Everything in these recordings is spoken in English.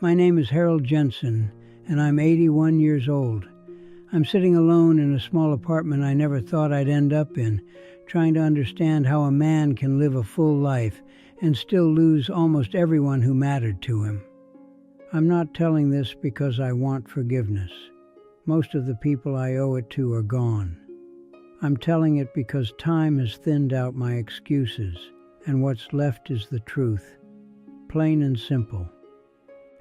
My name is Harold Jensen, and I'm 81 years old. I'm sitting alone in a small apartment I never thought I'd end up in, trying to understand how a man can live a full life and still lose almost everyone who mattered to him. I'm not telling this because I want forgiveness. Most of the people I owe it to are gone. I'm telling it because time has thinned out my excuses, and what's left is the truth. Plain and simple.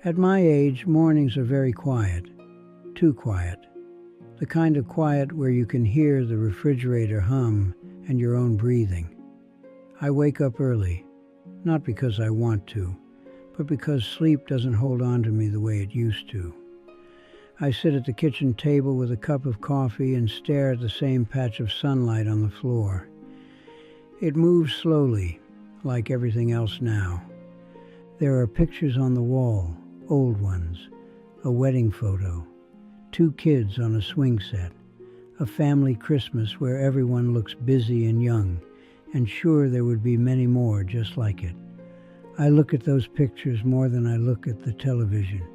At my age, mornings are very quiet. Too quiet. The kind of quiet where you can hear the refrigerator hum and your own breathing. I wake up early, not because I want to, but because sleep doesn't hold on to me the way it used to. I sit at the kitchen table with a cup of coffee and stare at the same patch of sunlight on the floor. It moves slowly, like everything else now. There are pictures on the wall, old ones, a wedding photo, 2 kids on a swing set, a family Christmas where everyone looks busy and young, and sure there would be many more just like it. I look at those pictures more than I look at the television.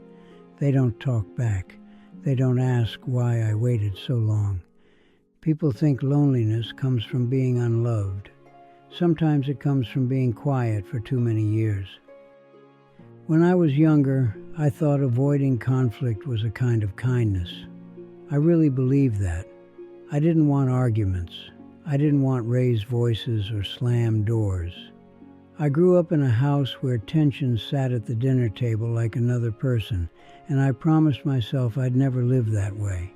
They don't talk back. They don't ask why I waited so long. People think loneliness comes from being unloved. Sometimes it comes from being quiet for too many years. When I was younger, I thought avoiding conflict was a kind of kindness. I really believed that. I didn't want arguments. I didn't want raised voices or slammed doors. I grew up in a house where tension sat at the dinner table like another person, and I promised myself I'd never live that way.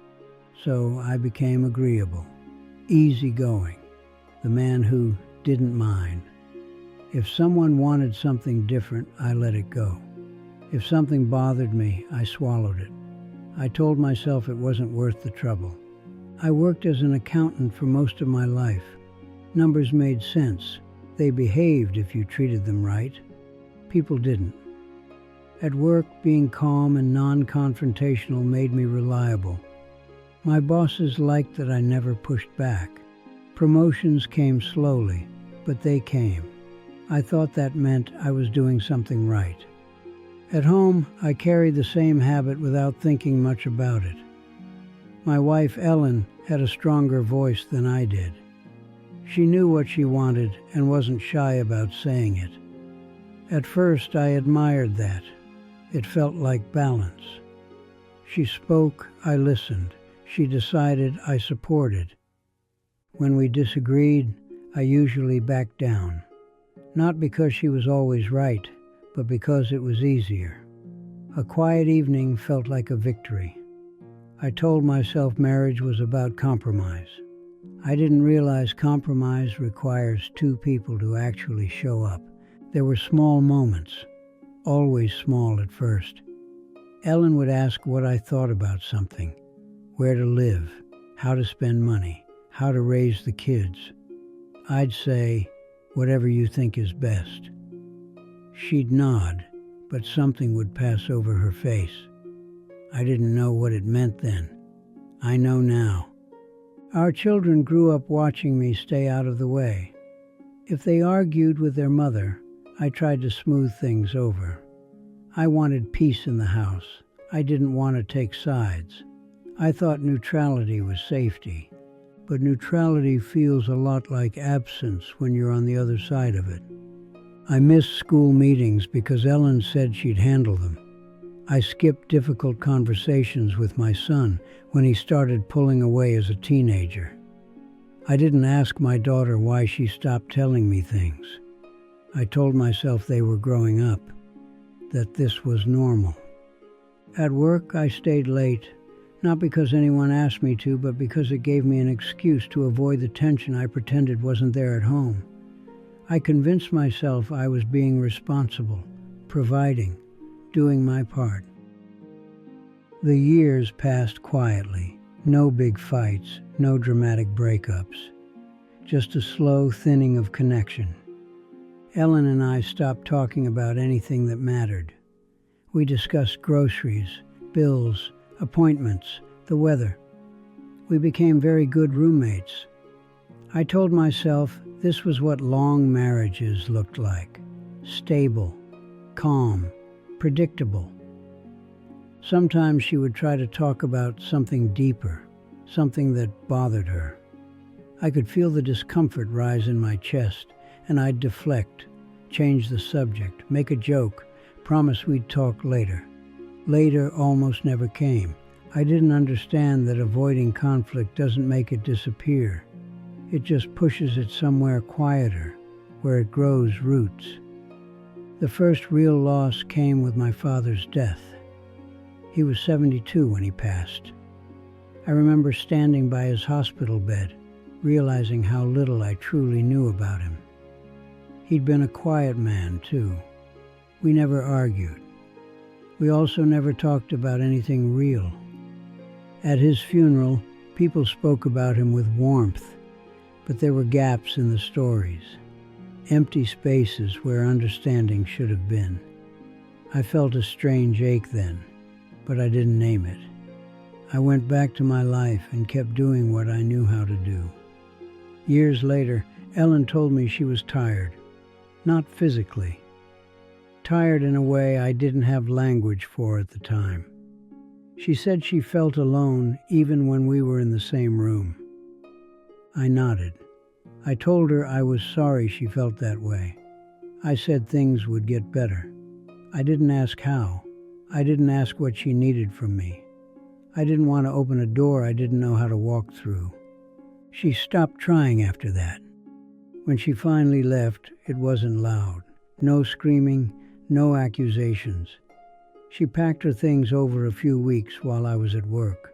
So I became agreeable, easygoing, the man who didn't mind. If someone wanted something different, I let it go. If something bothered me, I swallowed it. I told myself it wasn't worth the trouble. I worked as an accountant for most of my life. Numbers made sense. They behaved if you treated them right. People didn't. At work, being calm and non-confrontational made me reliable. My bosses liked that I never pushed back. Promotions came slowly, but they came. I thought that meant I was doing something right. At home, I carried the same habit without thinking much about it. My wife, Ellen, had a stronger voice than I did. She knew what she wanted and wasn't shy about saying it. At first, I admired that. It felt like balance. She spoke, I listened. She decided, I supported. When we disagreed, I usually backed down. Not because she was always right, but because it was easier. A quiet evening felt like a victory. I told myself marriage was about compromise. I didn't realize compromise requires 2 people to actually show up. There were small moments, always small at first. Ellen would ask what I thought about something, where to live, how to spend money, how to raise the kids. I'd say, whatever you think is best. She'd nod, but something would pass over her face. I didn't know what it meant then. I know now. Our children grew up watching me stay out of the way. If they argued with their mother, I tried to smooth things over. I wanted peace in the house. I didn't want to take sides. I thought neutrality was safety. But neutrality feels a lot like absence when you're on the other side of it. I missed school meetings because Ellen said she'd handle them. I skipped difficult conversations with my son when he started pulling away as a teenager. I didn't ask my daughter why she stopped telling me things. I told myself they were growing up, that this was normal. At work, I stayed late, not because anyone asked me to, but because it gave me an excuse to avoid the tension I pretended wasn't there at home. I convinced myself I was being responsible, providing, doing my part. The years passed quietly. No big fights, no dramatic breakups. Just a slow thinning of connection. Ellen and I stopped talking about anything that mattered. We discussed groceries, bills, appointments, the weather. We became very good roommates. I told myself this was what long marriages looked like. Stable, calm, predictable. Sometimes she would try to talk about something deeper, something that bothered her. I could feel the discomfort rise in my chest, and I'd deflect, change the subject, make a joke, promise we'd talk later. Later almost never came. I didn't understand that avoiding conflict doesn't make it disappear. It just pushes it somewhere quieter, where it grows roots. The first real loss came with my father's death. He was 72 when he passed. I remember standing by his hospital bed, realizing how little I truly knew about him. He'd been a quiet man, too. We never argued. We also never talked about anything real. At his funeral, people spoke about him with warmth, but there were gaps in the stories, empty spaces where understanding should have been. I felt a strange ache then, but I didn't name it. I went back to my life and kept doing what I knew how to do. Years later, Ellen told me she was tired. Not physically. Tired in a way I didn't have language for at the time. She said she felt alone even when we were in the same room. I nodded. I told her I was sorry she felt that way. I said things would get better. I didn't ask how. I didn't ask what she needed from me. I didn't want to open a door I didn't know how to walk through. She stopped trying after that. When she finally left, it wasn't loud. No screaming, no accusations. She packed her things over a few weeks while I was at work.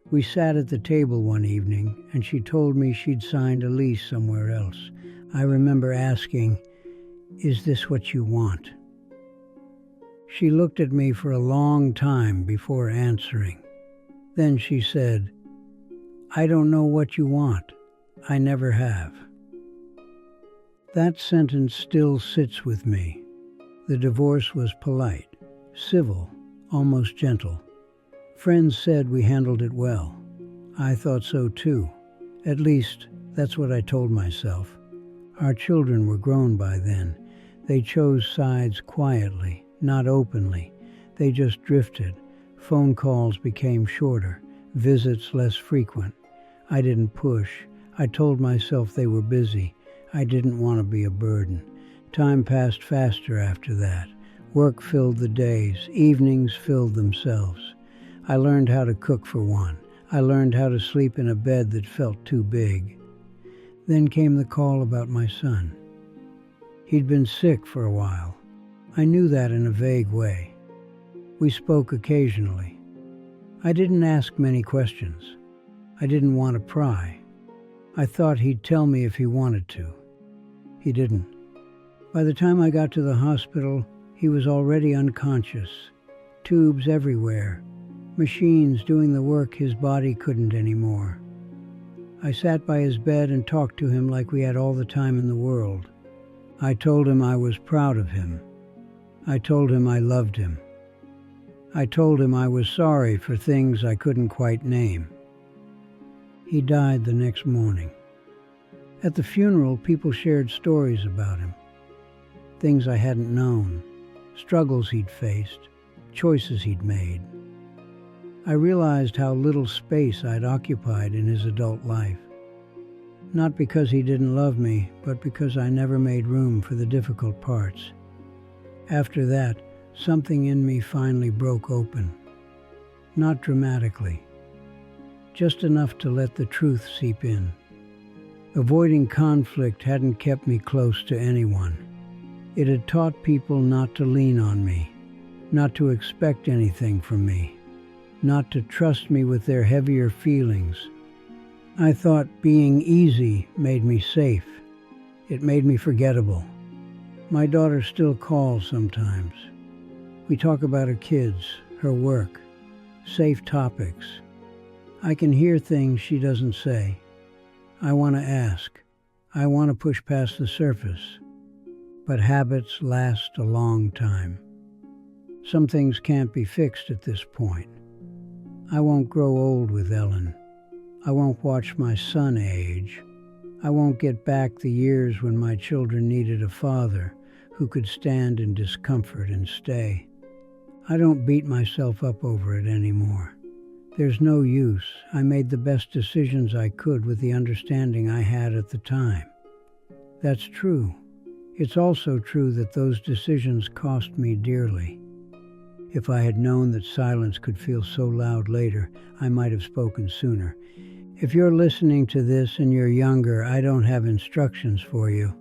We sat at the table one evening, and she told me she'd signed a lease somewhere else. I remember asking, "Is this what you want?" She looked at me for a long time before answering. Then she said, "I don't know what you want. I never have." That sentence still sits with me. The divorce was polite, civil, almost gentle. Friends said we handled it well. I thought so too. At least, that's what I told myself. Our children were grown by then. They chose sides quietly, not openly. They just drifted. Phone calls became shorter, visits less frequent. I didn't push. I told myself they were busy. I didn't want to be a burden. Time passed faster after that. Work filled the days. Evenings filled themselves. I learned how to cook for one. I learned how to sleep in a bed that felt too big. Then came the call about my son. He'd been sick for a while. I knew that in a vague way. We spoke occasionally. I didn't ask many questions. I didn't want to pry. I thought he'd tell me if he wanted to. He didn't. By the time I got to the hospital, he was already unconscious. Tubes everywhere. Machines doing the work his body couldn't anymore. I sat by his bed and talked to him like we had all the time in the world. I told him I was proud of him. I told him I loved him. I told him I was sorry for things I couldn't quite name. He died the next morning. At the funeral, people shared stories about him. Things I hadn't known, struggles he'd faced, choices he'd made. I realized how little space I'd occupied in his adult life. Not because he didn't love me, but because I never made room for the difficult parts. After that, something in me finally broke open. Not dramatically. Just enough to let the truth seep in. Avoiding conflict hadn't kept me close to anyone. It had taught people not to lean on me, not to expect anything from me, not to trust me with their heavier feelings. I thought being easy made me safe. It made me forgettable. My daughter still calls sometimes. We talk about her kids, her work, safe topics. I can hear things she doesn't say. I want to ask. I want to push past the surface. But habits last a long time. Some things can't be fixed at this point. I won't grow old with Ellen. I won't watch my son age. I won't get back the years when my children needed a father who could stand in discomfort and stay. I don't beat myself up over it anymore. There's no use. I made the best decisions I could with the understanding I had at the time. That's true. It's also true that those decisions cost me dearly. If I had known that silence could feel so loud later, I might have spoken sooner. If you're listening to this and you're younger, I don't have instructions for you.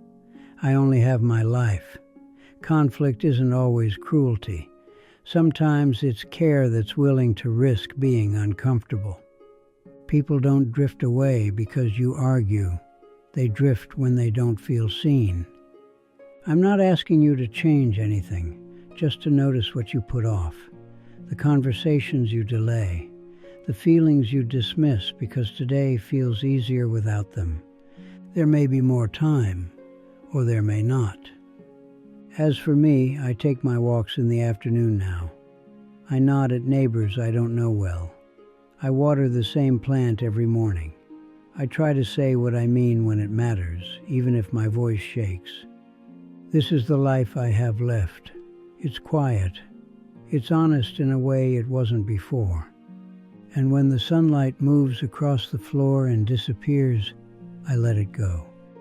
I only have my life. Conflict isn't always cruelty. Sometimes it's care that's willing to risk being uncomfortable. People don't drift away because you argue. They drift when they don't feel seen. I'm not asking you to change anything, just to notice what you put off, the conversations you delay, the feelings you dismiss because today feels easier without them. There may be more time, or there may not. As for me, I take my walks in the afternoon now. I nod at neighbors I don't know well. I water the same plant every morning. I try to say what I mean when it matters, even if my voice shakes. This is the life I have left. It's quiet. It's honest in a way it wasn't before. And when the sunlight moves across the floor and disappears, I let it go.